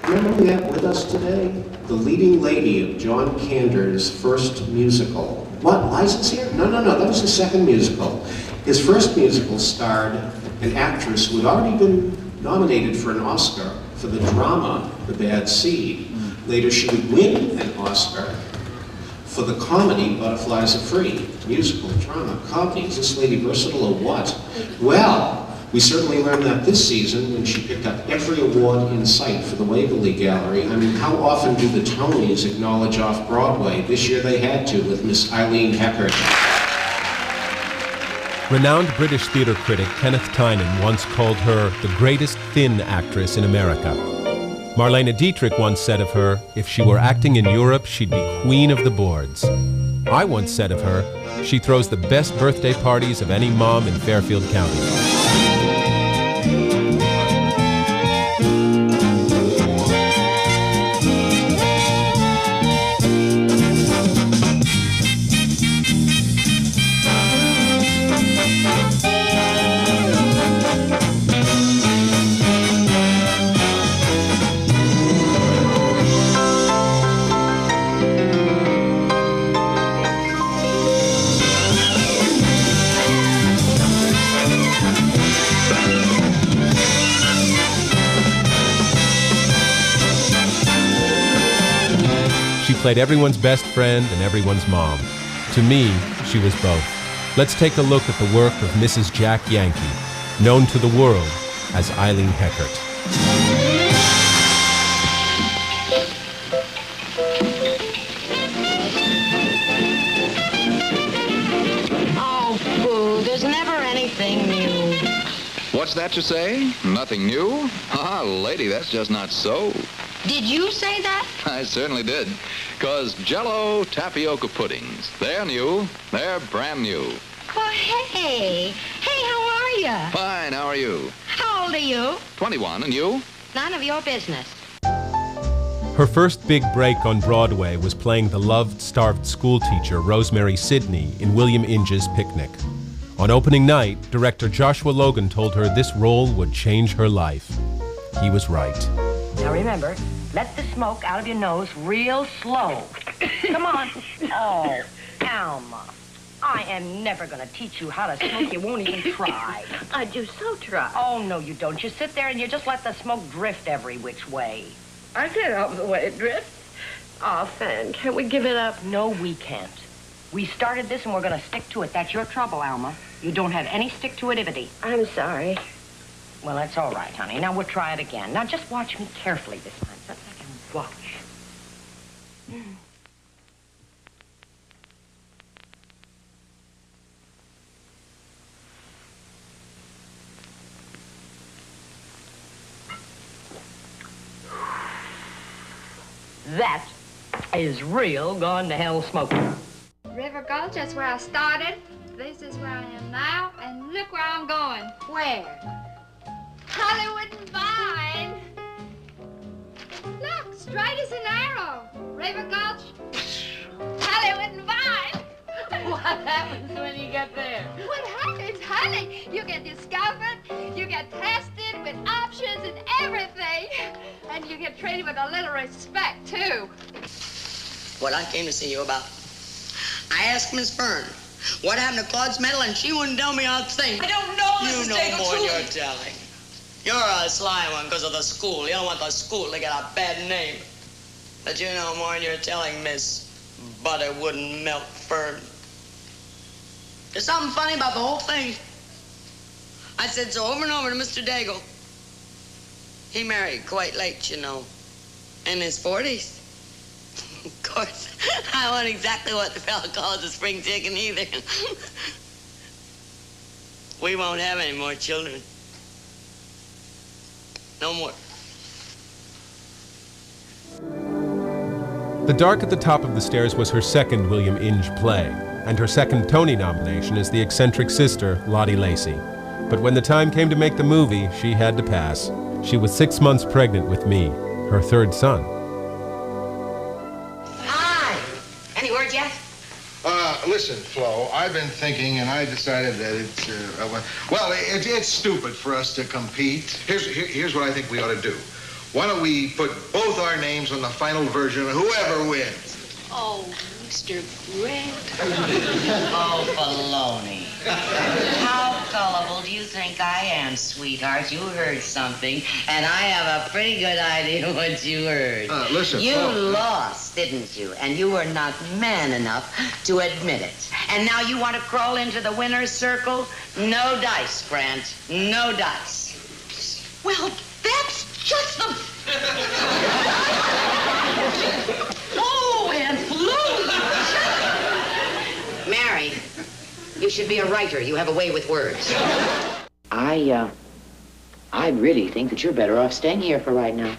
Remember that with us today? The leading lady of John Cantor's first musical. What, Liza's here? No, that was his second musical. His first musical starred an actress who had already been nominated for an Oscar for the drama The Bad Seed. Later she would win an Oscar for the comedy Butterflies Are Free. Musical, drama, comedy. Is this lady versatile or what? Well, we certainly learned that this season when she picked up every award in sight for the Waverly Gallery. I mean, how often do the Tonys acknowledge off-Broadway? This year they had to with Miss Eileen Heckart. Renowned British theater critic Kenneth Tynan once called her the greatest thin actress in America. Marlene Dietrich once said of her, if she were acting in Europe, she'd be queen of the boards. I once said of her, she throws the best birthday parties of any mom in Fairfield County. She played everyone's best friend and everyone's mom. To me, she was both. Let's take a look at the work of Mrs. Jack Yankee, known to the world as Eileen Heckart. Oh, boo, there's never anything new. What's that you say? Nothing new? Ah, lady, that's just not so. Did you say that? I certainly did. 'Cause Jello Tapioca puddings, they're new. They're brand new. Oh, hey. Hey, how are you? Fine, how are you? How old are you? 21, and you? None of your business. Her first big break on Broadway was playing the loved, starved schoolteacher Rosemary Sidney in William Inge's Picnic. On opening night, director Joshua Logan told her this role would change her life. He was right. Now remember, let the smoke out of your nose real slow. Come on. Oh, Alma, I am never going to teach you how to smoke. You won't even try. I do so try. Oh, no, you don't. You sit there and you just let the smoke drift every which way. I can't help the way it drifts. Oh, Fan, can't we give it up? No, we can't. We started this and we're going to stick to it. That's your trouble, Alma. You don't have any stick-to-itivity. I'm sorry. Well, that's all right, honey. Now we'll try it again. Now just watch me carefully this time. Just like I watch. That is real gone to hell smoking. River Gulch, that's where I started. This is where I am now, and look where I'm going. Where? Hollywood and Vine. Look, straight as an arrow. River Gulch, Hollywood and Vine. What happens when you get there? What happens, honey? You get discovered, you get tested with options and everything. And you get treated with a little respect, too. What I came to see you about. I asked Miss Fern what happened to Claude's medal, and she wouldn't tell me a thing. I don't know, You Mrs. know Daigle, more than truly. you're telling. You're a sly one because of the school. You don't want the school to get a bad name. But you know more than you're telling, Miss Butter Wouldn't Melt Fern. There's something funny about the whole thing. I said so over and over to Mr. Daigle. He married quite late, you know, in his 40s. Of course, I wasn't exactly what the fella calls a spring chicken either. We won't have any more children. No more. The Dark at the Top of the Stairs was her second William Inge play, and her second Tony nomination as the eccentric sister, Lottie Lacey. But when the time came to make the movie, she had to pass. She was 6 months pregnant with me, her third son. Hi. Any word yet? Listen, Flo, I've been thinking, and I decided that it's stupid for us to compete. Here's what I think we ought to do. Why don't we put both our names on the final version, and whoever wins? Oh, Mr. Brett. Oh, baloney. How gullible do you think I am, sweetheart? You heard something, and I have a pretty good idea what you heard. Listen, you Flo. lost, didn't you? And you were not man enough to admit it. And now you want to crawl into the winner's circle? No dice, Grant. No dice. Well, that's just the... Oh, Aunt Lou! Mary, you should be a writer. You have a way with words. I really think that you're better off staying here for right now.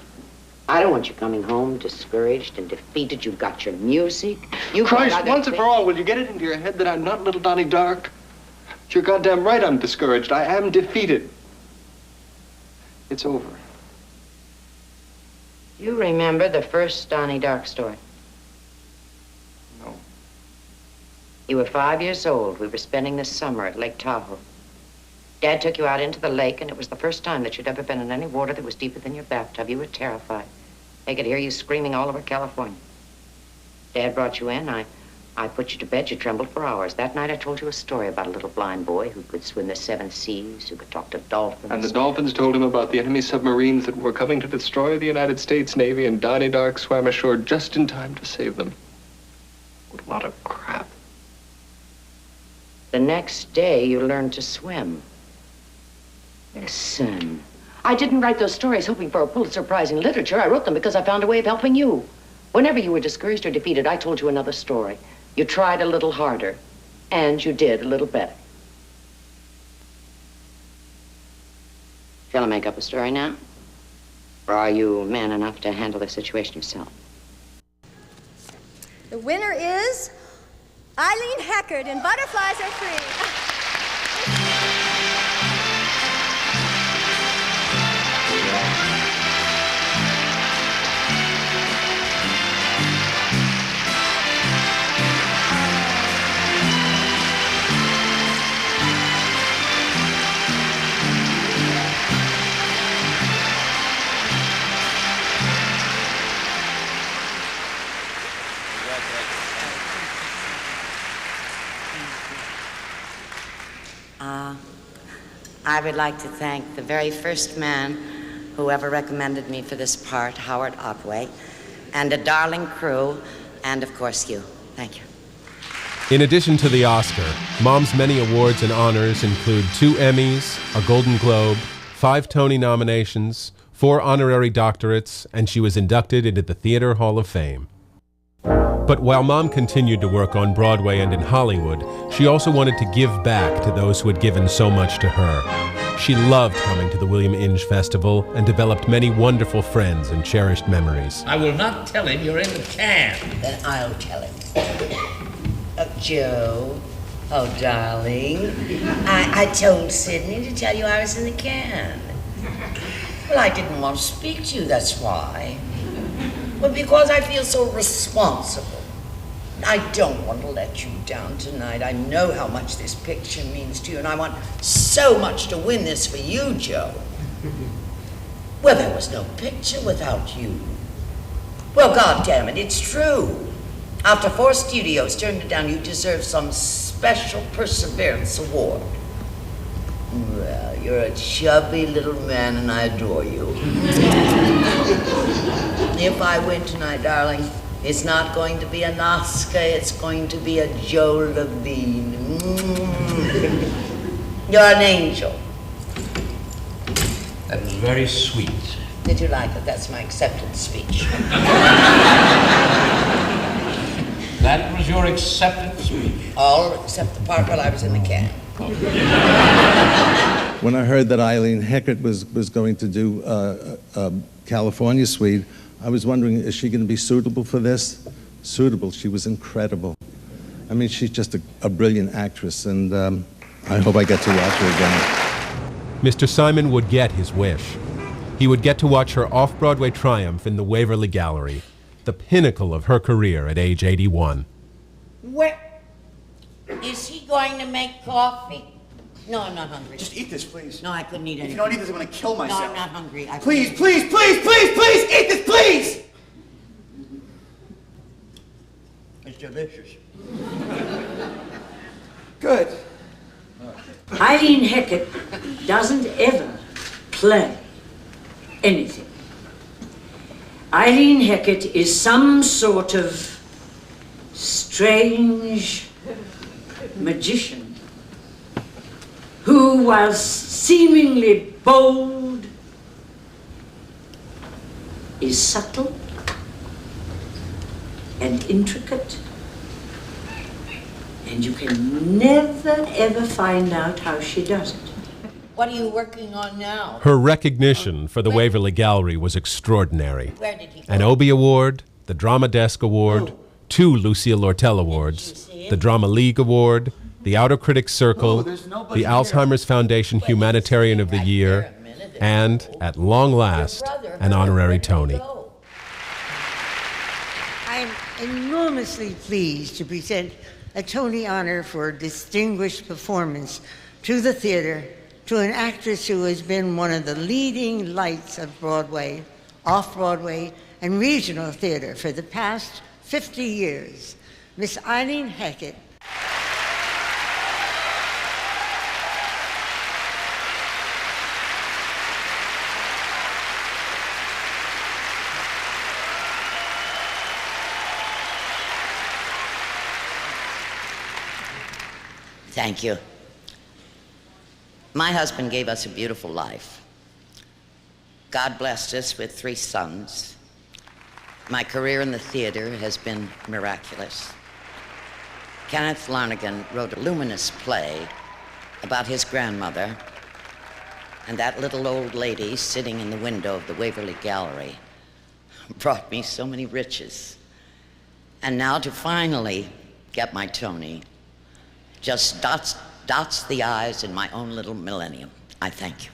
I don't want you coming home discouraged and defeated. You've got your music. Christ, once and for all, will you get it into your head that I'm not little Donnie Dark? You're goddamn right I'm discouraged. I am defeated. It's over. You remember the first Donnie Dark story? No. You were 5 years old. We were spending the summer at Lake Tahoe. Dad took you out into the lake, and it was the first time that you'd ever been in any water that was deeper than your bathtub. You were terrified. They could hear you screaming all over California. Dad brought you in. I put you to bed. You trembled for hours. That night I told you a story about a little blind boy who could swim the 7 seas, who could talk to dolphins. And the dolphins told him about the enemy submarines that were coming to destroy the United States Navy, and Donnie Dark swam ashore just in time to save them. What a lot of crap. The next day you learned to swim. Listen, I didn't write those stories hoping for a Pulitzer Prize in literature. I wrote them because I found a way of helping you. Whenever you were discouraged or defeated, I told you another story. You tried a little harder, and you did a little better. Shall I make up a story now? Or are you man enough to handle the situation yourself? The winner is Eileen Heckart, and Butterflies Are Free. I would like to thank the very first man who ever recommended me for this part, Howard Otway, and a darling crew, and of course you. Thank you. In addition to the Oscar, Mom's many awards and honors include 2 Emmys, a Golden Globe, 5 Tony nominations, 4 honorary doctorates, and she was inducted into the Theater Hall of Fame. But while Mom continued to work on Broadway and in Hollywood, she also wanted to give back to those who had given so much to her. She loved coming to the William Inge Festival and developed many wonderful friends and cherished memories. I will not tell him you're in the can. Then I'll tell him. Joe, oh, darling, I told Sidney to tell you I was in the can. Well, I didn't want to speak to you, that's why. Well, because I feel so responsible. I don't want to let you down tonight. I know how much this picture means to you, and I want so much to win this for you, Joe. Well, there was no picture without you. Well, goddammit, it's true. After 4 studios turned it down, you deserve some special perseverance award. Well, you're a chubby little man, and I adore you. If I win tonight, darling, it's not going to be an Oscar, it's going to be a Joe Levine. You're an angel. That was very sweet. Did you like it? That's my acceptance speech. That was your acceptance speech? All except the part while I was in the can. When I heard that Eileen Heckart was going to do a California Suite, I was wondering, is she going to be suitable for this? Suitable. She was incredible. I mean, she's just a brilliant actress, and I hope I get to watch her again. Mr. Simon would get his wish. He would get to watch her off-Broadway triumph in the Waverly Gallery, the pinnacle of her career at age 81. Where is he going to make coffee? No, I'm not hungry. Just eat this, please. No, I couldn't eat anything. If you don't eat this, I'm gonna kill myself. No, I'm not hungry. Please, please, please, please, please, eat this, please! It's delicious. Good. Eileen Heckart doesn't ever play anything. Eileen Heckart is some sort of strange magician who, while seemingly bold, is subtle and intricate, and you can never ever find out how she does it. What are you working on now? Her recognition for the Waverly Gallery was extraordinary. Where did he go? An Obie Award, the Drama Desk Award, 2 Lucille Lortel Awards, the Drama League Award, the Outer Critics Circle, the Alzheimer's Foundation Humanitarian of the Year, and, at long last, an honorary Tony. I'm enormously pleased to present a Tony honor for distinguished performance to the theater, to an actress who has been one of the leading lights of Broadway, off-Broadway, and regional theater for the past 50 years, Miss Eileen Heckart. Thank you. My husband gave us a beautiful life. God blessed us with 3 sons. My career in the theater has been miraculous. Kenneth Lonergan wrote a luminous play about his grandmother and that little old lady sitting in the window of the Waverly Gallery brought me so many riches. And now to finally get my Tony just dots the I's in my own little millennium. I thank you.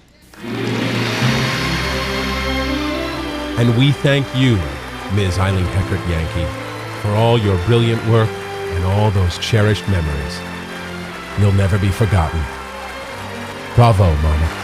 And we thank you, Ms. Eileen Heckart Yankee, for all your brilliant work and all those cherished memories. You'll never be forgotten. Bravo, Mama.